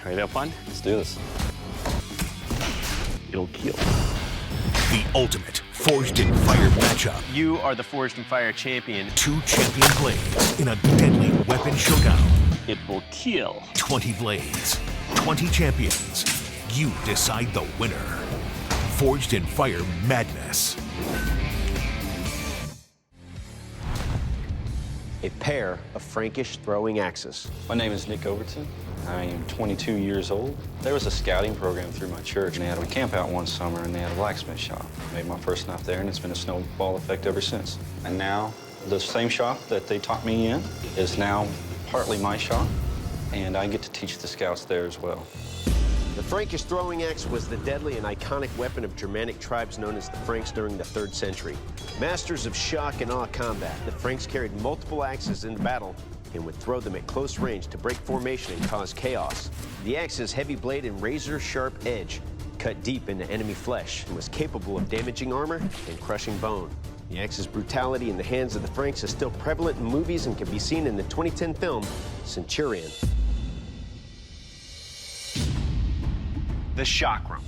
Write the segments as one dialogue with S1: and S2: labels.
S1: Ready to have fun?
S2: Let's do this.
S1: It'll kill.
S3: The ultimate Forged in Fire matchup.
S1: You are the Forged in Fire champion.
S3: 2 champion blades in a deadly weapon showdown.
S1: It will kill.
S3: 20 blades, 20 champions. You decide the winner. Forged in Fire madness.
S4: A pair of Frankish throwing axes.
S2: My name is Nick Overton. I am 22 years old. There was a scouting program through my church, and they had a camp out one summer, and they had a blacksmith shop. Made my first stop there, and it's been a snowball effect ever since. And now, the same shop that they taught me in is now partly my shop, and I get to teach the scouts there as well.
S4: The Frankish throwing axe was the deadly and iconic weapon of Germanic tribes known as the Franks during the 3rd century. Masters of shock and awe combat, the Franks carried multiple axes into battle and would throw them at close range to break formation and cause chaos. The axe's heavy blade and razor-sharp edge cut deep into enemy flesh and was capable of damaging armor and crushing bone. The axe's brutality in the hands of the Franks is still prevalent in movies and can be seen in the 2010 film Centurion. The Chakram.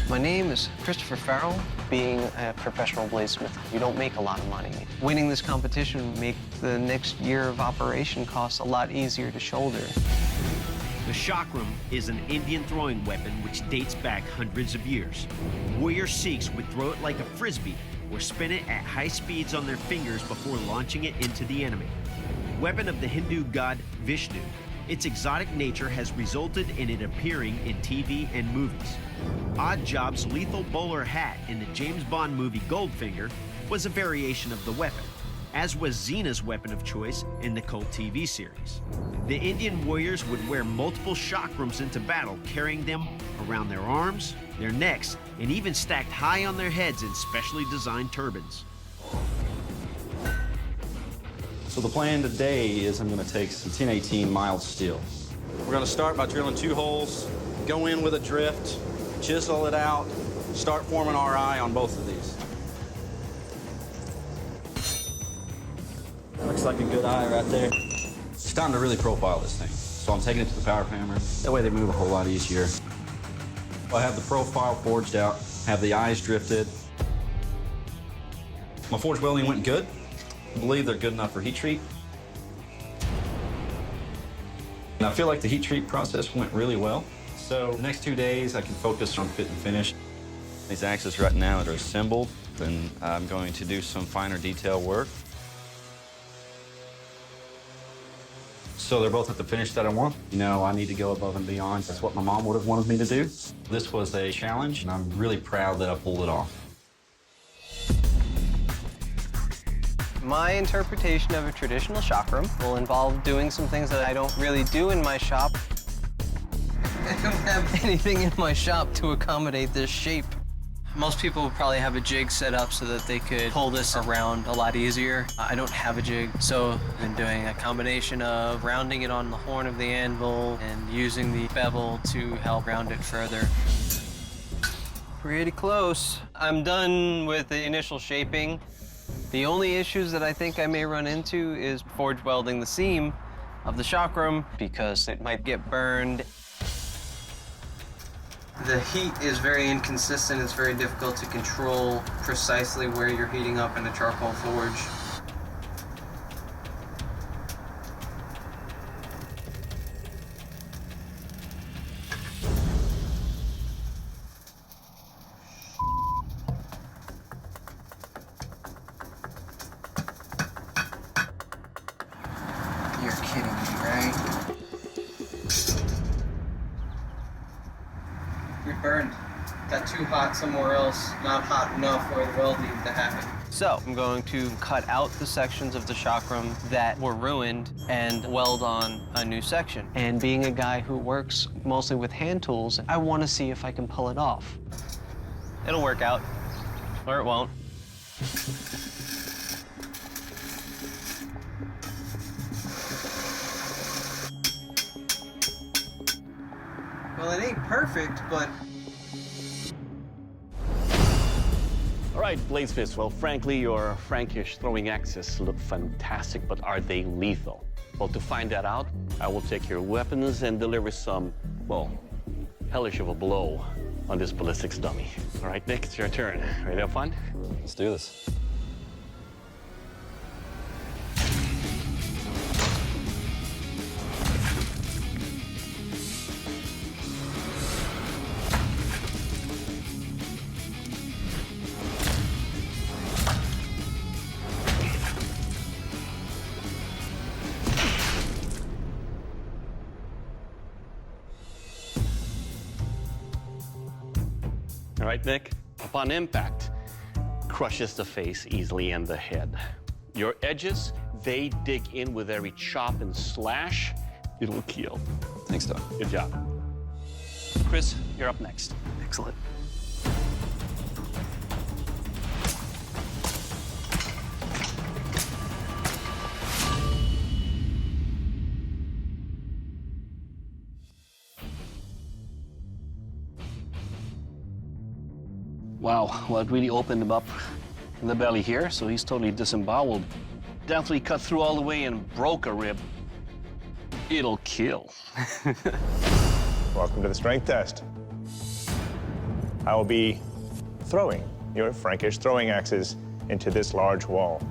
S5: My name is Christopher Farrell. Being a professional bladesmith, you don't make a lot of money. Winning this competition would make the next year of operation costs a lot easier to shoulder.
S6: The Chakram is an Indian throwing weapon which dates back hundreds of years. Warrior Sikhs would throw it like a frisbee or spin it at high speeds on their fingers before launching it into the enemy. Weapon of the Hindu god Vishnu, its exotic nature has resulted in it appearing in TV and movies. Odd Job's lethal bowler hat in the James Bond movie Goldfinger was a variation of the weapon, as was Xena's weapon of choice in the cult TV series. The Indian warriors would wear multiple chakrams into battle, carrying them around their arms, their necks, and even stacked high on their heads in specially designed turbans.
S2: So the plan today is I'm going to take some 1018 mild steel. We're going to start by drilling 2 holes, go in with a drift, chisel it out, start forming our eye on both of these. Looks like a good eye right there. It's time to really profile this thing. So I'm taking it to the power hammer. That way they move a whole lot easier. I have the profile forged out, have the eyes drifted. My forge welding went good. I believe they're good enough for heat treat. And I feel like the heat treat process went really well. So the next 2 days I can focus on fit and finish. These axes right now are assembled, and I'm going to do some finer detail work. So they're both at the finish that I want. You know, I need to go above and beyond. That's what my mom would have wanted me to do. This was a challenge, and I'm really proud that I pulled it off.
S5: My interpretation of a traditional chakram will involve doing some things that I don't really do in my shop. I don't have anything in my shop to accommodate this shape. Most people would probably have a jig set up so that they could pull this around a lot easier. I don't have a jig, so I've been doing a combination of rounding it on the horn of the anvil and using the bevel to help round it further. Pretty close. I'm done with the initial shaping. The only issues that I think I may run into is forge welding the seam of the chakram because it might get burned. The heat is very inconsistent. It's very difficult to control precisely where you're heating up in a charcoal forge. You're kidding me, right? You're burned. Got too hot somewhere else, not hot enough for the welding to happen. So I'm going to cut out the sections of the chakram that were ruined and weld on a new section. And being a guy who works mostly with hand tools, I want to see if I can pull it off. It'll work out, or it won't. Well, it ain't perfect, but...
S1: All right, bladesmiths. Well, frankly, your Frankish throwing axes look fantastic, but are they lethal? Well, to find that out, I will take your weapons and deliver some, well, hellish of a blow on this ballistics dummy. All right, Nick, it's your turn. Ready to have fun?
S2: Let's do this.
S1: All right, Nick, upon impact, crushes the face easily and the head. Your edges, they dig in with every chop and slash. It'll kill.
S2: Thanks, Doc.
S1: Good job. Chris, you're up next.
S5: Excellent.
S1: Wow, well, it really opened him up in the belly here, so he's totally disemboweled. Definitely cut through all the way and broke a rib. It'll kill.
S7: Welcome to the strength test. I will be throwing your Frankish throwing axes into this large wall.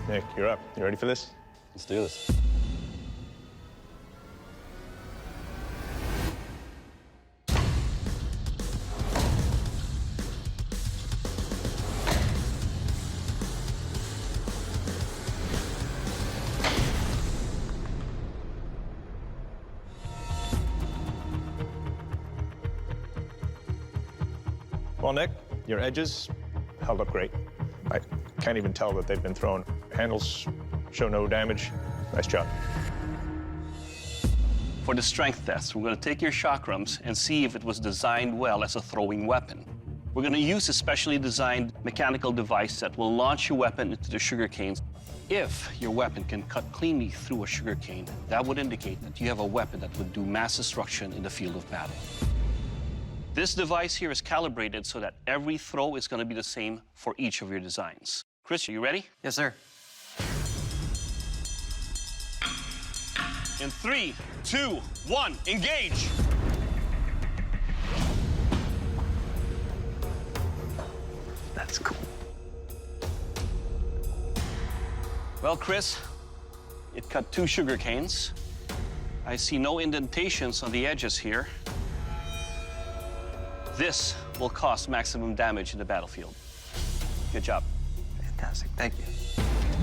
S7: Nick, you're up. You ready for this?
S2: Let's do this.
S7: Well, Nick, your edges held up great. I can't even tell that they've been thrown. Handles show no damage. Nice job.
S1: For the strength test, we're going to take your chakrams and see if it was designed well as a throwing weapon. We're going to use a specially designed mechanical device that will launch your weapon into the sugar canes. If your weapon can cut cleanly through a sugar cane, that would indicate that you have a weapon that would do mass destruction in the field of battle. This device here is calibrated so that every throw is going to be the same for each of your designs. Chris, are you ready?
S5: Yes, sir.
S1: In 3, 2, 1, engage! That's cool. Well, Chris, it cut 2 sugar canes. I see no indentations on the edges here. This will cause maximum damage in the battlefield. Good job.
S5: Fantastic. Thank you.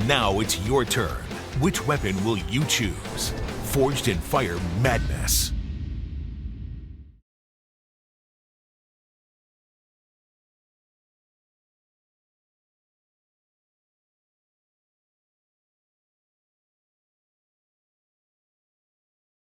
S3: Now it's your turn. Which weapon will you choose? Forged in Fire Madness.